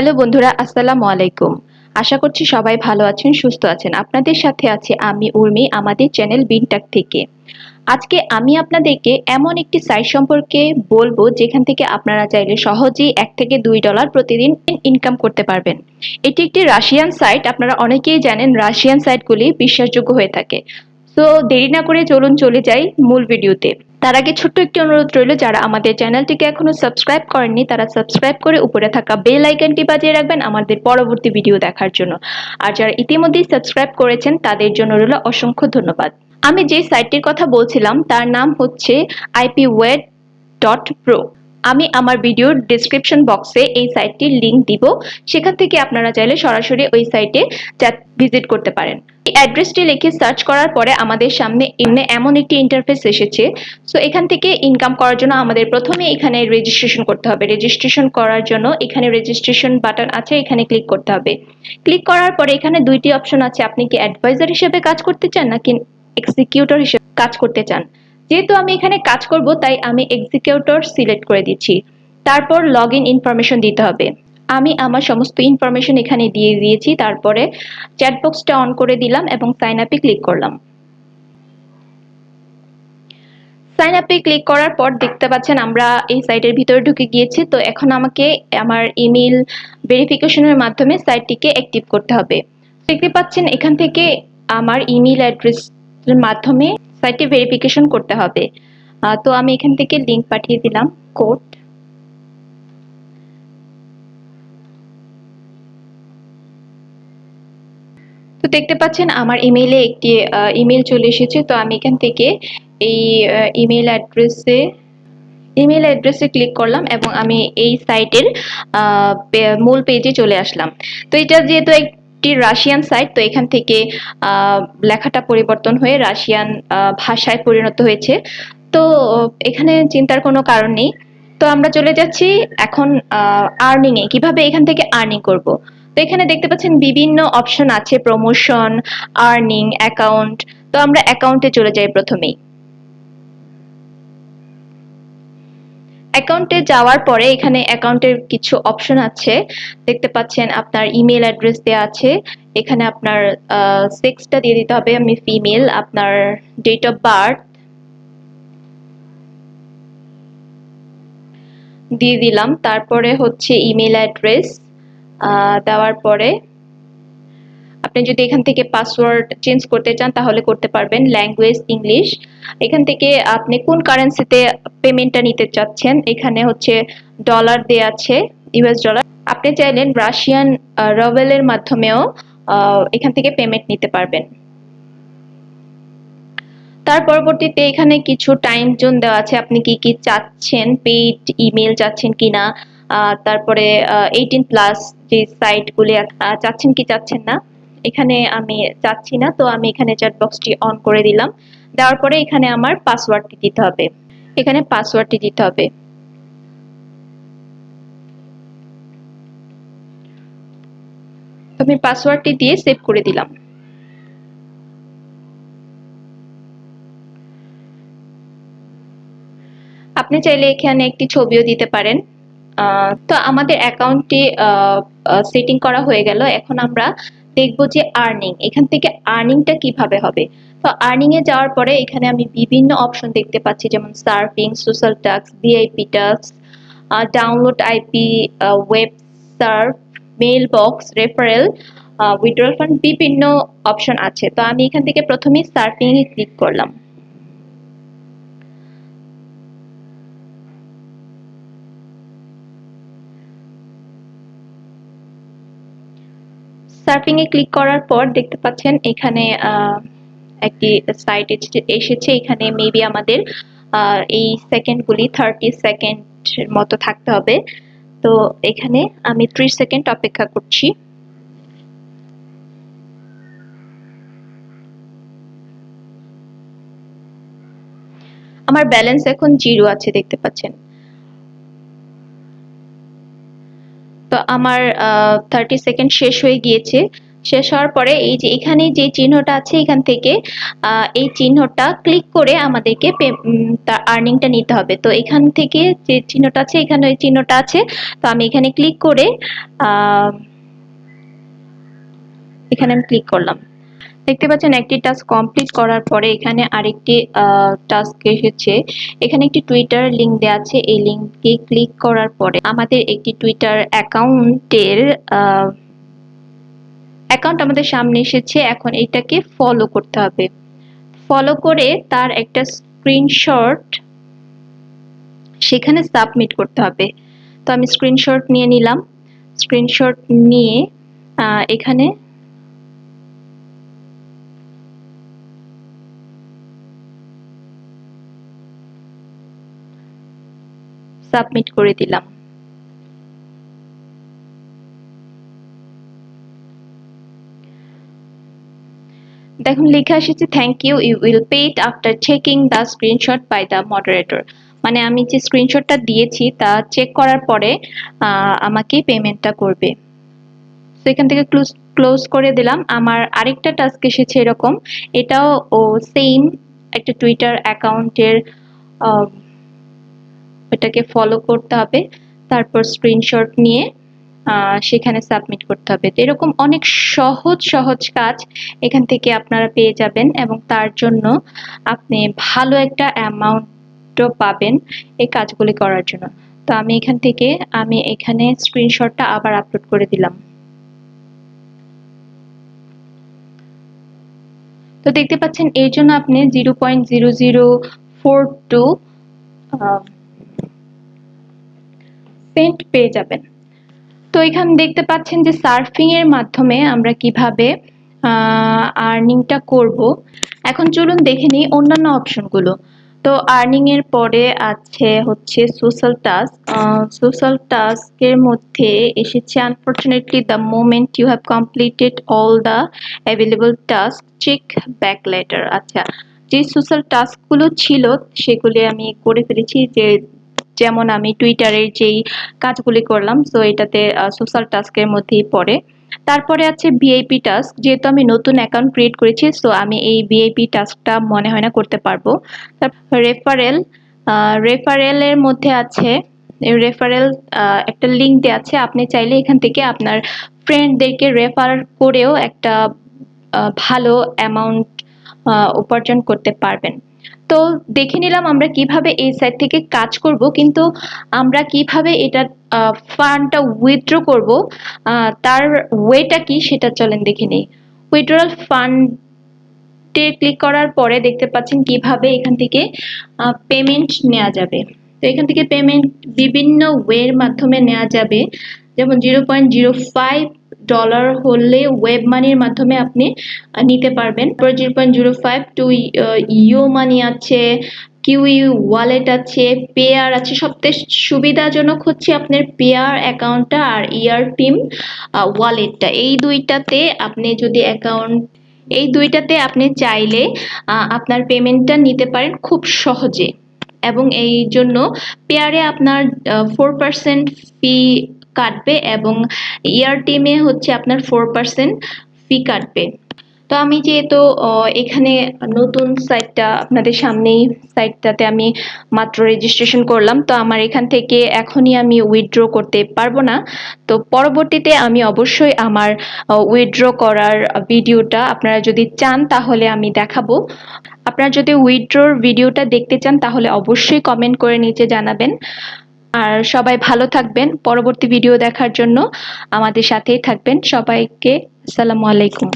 Hello বন্ধুরা, আসসালামু আলাইকুম। আশা করছি সবাই ভালো আছেন, সুস্থ আছেন। আপনাদের সাথে আছি আমি উর্মি, আমাদের চ্যানেল বিনটাক থেকে। আজকে আমি আপনাদেরকে এমন একটি সাইট সম্পর্কে বলবো যেখান থেকে আপনারা চাইলে সহজেই $1 থেকে $2 প্রতিদিন ইনকাম করতে পারবেন। এটি একটি রাশিয়ান সাইট। আপনারা অনেকেই জানেন রাশিয়ান সাইটগুলি বিশ্বাসযোগ্য হয়ে থাকে। তো দেরি না করে চলুন চলে যাই মূল ভিডিওতে। তার আগে ছোট্ট একটি অনুরোধ রইল, যারা আমাদের চ্যানেলটিকে এখনো সাবস্ক্রাইব করেননি তারা সাবস্ক্রাইব করে উপরে থাকা বেল আইকনটি বাজিয়ে রাখবেন আমাদের পরবর্তী ভিডিও দেখার জন্য। আর যারা ইতিমধ্যেই সাবস্ক্রাইব করেছেন তাদের জন্য রইল অসংখ্য ধন্যবাদ। আমি যে সাইটটির কথা বলছিলাম তার নাম হচ্ছে IPWeb.pro। আমি আমার ভিডিওর ডেসক্রিপশন বক্সে এই সাইটটির লিংক দিব, সেখান থেকে আপনারা চাইলে সরাসরি ওই সাইটে ভিজিট করতে পারেন। এই অ্যাড্রেসটি লিখে সার্চ করার পরে আমাদের সামনে এমন একটি ইন্টারফেস এসেছে। সো এখান থেকে ইনকাম করার জন্য আমাদের প্রথমে এখানে রেজিস্ট্রেশন করতে হবে। রেজিস্ট্রেশন করার জন্য এখানে রেজিস্ট্রেশন বাটন আছে, এখানে ক্লিক করতে হবে। ক্লিক করার পরে এখানে দুইটি অপশন আছে, আপনি কি অ্যাডভাইজার হিসেবে কাজ করতে চান নাকি এক্সিকিউটর হিসেবে কাজ করতে চান। যেহেতু আমি এখানে কাজ করব তাই আমি এক্সিকিউটর সিলেক্ট করে দিচ্ছি। তারপর লগ ইন ইনফরমেশন দিতে হবে। আমি আমার সমস্ত ইনফরমেশন এখানে দিয়ে দিয়েছি। তারপরে চ্যাট বক্সটা অন করে দিলাম এবং সাইন আপে ক্লিক করলাম। সাইন আপে ক্লিক করার পর দেখতে পাচ্ছেন আমরা এই সাইটের ভিতরে ঢুকে গিয়েছি। তো এখন আমাকে আমার ইমেল ভেরিফিকেশনের মাধ্যমে সাইটটিকে অ্যাক্টিভ করতে হবে। দেখতে পাচ্ছেন এখান থেকে আমার ইমেল অ্যাড্রেসের মাধ্যমে সাইটটি ভেরিফিকেশন করতে হবে। তো আমি এখান থেকে লিংক পাঠিয়ে দিলাম, কোড। তো দেখতে পাচ্ছেন আমার ইমেইলে একটি ইমেল চলে এসেছে। তো আমি এখান থেকে এই ইমেল অ্যাড্রেসে ক্লিক করলাম এবং আমি এই সাইটের মূল পেজে চলে আসলাম। তো এটা যেহেতু একটি রাশিয়ান সাইট, তো এখান থেকে লেখাটা পরিবর্তন হয়ে রাশিয়ান ভাষায় পরিণত হয়েছে। তো এখানে চিন্তার কোনো কারণ নেই। তো আমরা চলে যাচ্ছি এখন আর্নিং এ, কিভাবে এখান থেকে আর্নিং করব। তো এখানে দেখতে পাচ্ছেন বিভিন্ন অপশন আছে, প্রমোশন, আর্নিং, অ্যাকাউন্ট। তো আমরা অ্যাকাউন্টে চলে যাই প্রথমেই। অ্যাকাউন্টে যাওয়ার পরে এখানে অ্যাকাউন্টের কিছু অপশন আছে, দেখতে পাচ্ছেন আপনার ইমেল অ্যাড্রেস দেওয়া আছে। এখানে আপনার সেক্সটা দিয়ে দিতে হবে, আমি ফিমেল। আপনার ডেট অফ বার্থ দিয়ে দিলাম। তারপরে হচ্ছে ইমেল অ্যাড্রেস দেওয়ার পরে আপনি যদি এখান থেকে পাসওয়ার্ড চেঞ্জ করতে চান তাহলে করতে পারবেন। Language English. এখান থেকে আপনি কোন কারেন্সিতে পেমেন্টটা নিতে চাচ্ছেন, এখানে হচ্ছে ডলার দেয়া আছে, ইউএস ডলার। আপনি চাইলেন রাশিয়ান রুবেলের মাধ্যমেও এখান থেকে পেমেন্ট নিতে পারবেন। তার পরবর্তীতে এখানে কিছু টাইম জোন দেওয়া আছে, আপনি কি কি চাচ্ছেন, পেইড ইমেল চাচ্ছেন কিনা, তারপরে 18+ যে সাইটগুলি চাচ্ছেন কি চাচ্ছেন না। এখানে আমি চাচ্ছি না, তো আমি এখানে চ্যাট বক্সটি অন করে দিলাম। দেওয়ার পরে এখানে আমার পাসওয়ার্ডটি দিতে হবে। এখানে পাসওয়ার্ডটি দিতে হবে। আমি পাসওয়ার্ডটি দিয়ে সেভ করে দিলাম। আপনি চাইলে এখানে একটি ছবিও দিতে পারেন। তো আমাদের অ্যাকাউন্টটি সেটিং করা হয়ে গেল। এখন আমরা দেখব যে আর্নিং, এখান থেকে আর্নিংটা কিভাবে হবে। তো আর্নিং এ যাওয়ার পরে এখানে আমি বিভিন্ন অপশন দেখতে পাচ্ছি, যেমন surfing, social task, VIP task, download IP, web Surf, mail box, referral, withdrawal fund, বিভিন্ন অপশন আছে। তো আমি এখান থেকে প্রথমেই সার্ফিং এ ক্লিক করলাম। সার্ফিং এ ক্লিক করার পর দেখতে পাচ্ছেন এখানে একটি সাইট এসেছে। এখানে মেবি আমাদের এই সেকেন্ডগুলি 30 সেকেন্ড মতো থাকতে হবে। তো এখানে আমি 30 সেকেন্ড অপেক্ষা করছি। আমার ব্যালেন্স এখন 0 আছে, দেখতে পাচ্ছেন। তো আমার 30 সেকেন্ড শেষ হয়ে গিয়েছে। শেষ হওয়ার পরে এই যে এখানে যে চিহ্নটা আছে এখান থেকে এই চিহ্নটা ক্লিক করে আমাদেরকে তার আর্নিংটা নিতে হবে। তো এখান থেকে যে চিহ্নটা আছে এখানে ওই চিহ্নটা আছে, তো আমি এখানে ক্লিক করে এখানে আমি ক্লিক করলাম। দেখতে পাচ্ছেন একটি টাস্ক কমপ্লিট করার পরে এখানে আরেকটি টাস্ক এসেছে। এখানে একটি টুইটার লিংক দেওয়া আছে, এই লিংকে ক্লিক করার পরে আমাদের একটি টুইটার অ্যাকাউন্ট আমাদের সামনে এসেছে। এখন এটাকে ফলো করতে হবে, ফলো করে তার একটা স্ক্রিনশট সেখানে সাবমিট করতে হবে। তো আমি স্ক্রিনশট নিয়ে নিলাম, স্ক্রিনশট নিয়ে এখানে সাবমিট করে দিলাম। দেখুন লেখা এসেছে thank you, you will pay it after checking the screenshot by the moderator. মানে আমি যে স্ক্রিনশটটা দিয়েছি তা চেক করার পরে আমাকে পেমেন্টটা করবে। তো এখান থেকে ক্লোজ করে দিলাম। আমার আরেকটা টাস্ক এসেছে এরকম, এটাও সেম একটা টুইটার অ্যাকাউন্টের, এটাকে ফলো করতে হবে, তারপর স্ক্রিনশট নিয়ে সেখানে সাবমিট করতে হবে। তো এরকম অনেক সহজ সহজ কাজ এখান থেকে আপনারা পেয়ে যাবেন এবং তার জন্য আপনি ভালো একটা অ্যামাউন্টও পাবেন এই কাজগুলি করার জন্য। তো আমি এখানে স্ক্রিনশটটা আবার আপলোড করে দিলাম। তো দেখতে পাচ্ছেন এর জন্য আপনি 0.0042 সেন্ট পেয়ে যাবেন। তো এখানে দেখতে পাচ্ছেন যে সার্ফিং এর মাধ্যমে আমরা কিভাবে আর্নিংটা করব। এখন চলুন দেখে নিই অন্যান্য অপশনগুলো। তো আর্নিং এর পরে হচ্ছে সোশ্যাল টাস্ক। সোশ্যাল টাস্কের মধ্যে এসেছে unfortunately the moment you have completed all the available task check back later. আচ্ছা, যে সোশ্যাল টাস্কগুলো ছিল সেগুলি আমি করে ফেলেছি, যেমন আমি টুইটারের যেই কাজগুলি করলাম, সো এটাতে সোশ্যাল টাস্কের মধ্যেই পড়ে। তারপরে আছে ভিআইপি টাস্ক, যেহেতু আমি নতুন অ্যাকাউন্ট ক্রিয়েট করেছি সো আমি এই ভিআইপি টাস্কটা মনে হয় না করতে পারবো। তারপর রেফারেলের মধ্যে আছে রেফারেল, একটা লিঙ্ক দেওয়া আছে, আপনি চাইলে এখান থেকে আপনার ফ্রেন্ডদেরকে রেফার করেও একটা ভালো অ্যামাউন্ট উপার্জন করতে পারবেন। তো দেখে নিলাম আমরা কিভাবে এই সাইট থেকে কাজ করব, কিন্তু আমরা কিভাবে এটা ফান্ডটা উইথড্র করব তার ওয়েটা কি সেটা চলেন দেখে নিই। উইথড্রয়াল ফান্ডে ক্লিক করার পরে দেখতে পাচ্ছেন কিভাবে এখান থেকে পেমেন্ট নেওয়া যাবে। তো এখান থেকে পেমেন্ট বিভিন্ন ওয়ের মাধ্যমে নেওয়া যাবে, যেমন $0.05 হলে ওয়েব মানির মাধ্যমে আপনি নিতে পারবেন। 0.05 টু ইউ মানি আছে, কিউই ওয়ালেট আছে, পেয়ার আছে। সবথেকে সুবিধাজনক হচ্ছে আপনার পেয়ার অ্যাকাউন্টটা আর ইয়ার টিম ওয়ালেটটা। এই দুইটাতে আপনি চাইলে আপনার পেমেন্টটা নিতে পারেন খুব সহজে, এবং এই জন্য পেয়ারে আপনার 4% ফি কাটবে এবং ইয়ার টিমে হচ্ছে আপনার 4% ফি কাটবে। তো আমি যেহেতু এখানে নতুন সাইটটা আপনাদের সামনেই, সাইটটাতে আমি মাত্র রেজিস্ট্রেশন করলাম, তো আমার এখান থেকে এখনই আমি উইথড্র করতে পারবো না। তো পরবর্তীতে আমি অবশ্যই আমার উইথড্র করার ভিডিওটা আপনারা যদি চান তাহলে আমি দেখাবো। আপনারা যদি উইথড্রর ভিডিওটা দেখতে চান তাহলে অবশ্যই কমেন্ট করে নিচে জানাবেন। আর সবাই ভালো থাকবেন, পরবর্তী ভিডিও দেখার জন্য আমাদের সাথেই থাকবেন। সবাইকে আসসালামু আলাইকুম।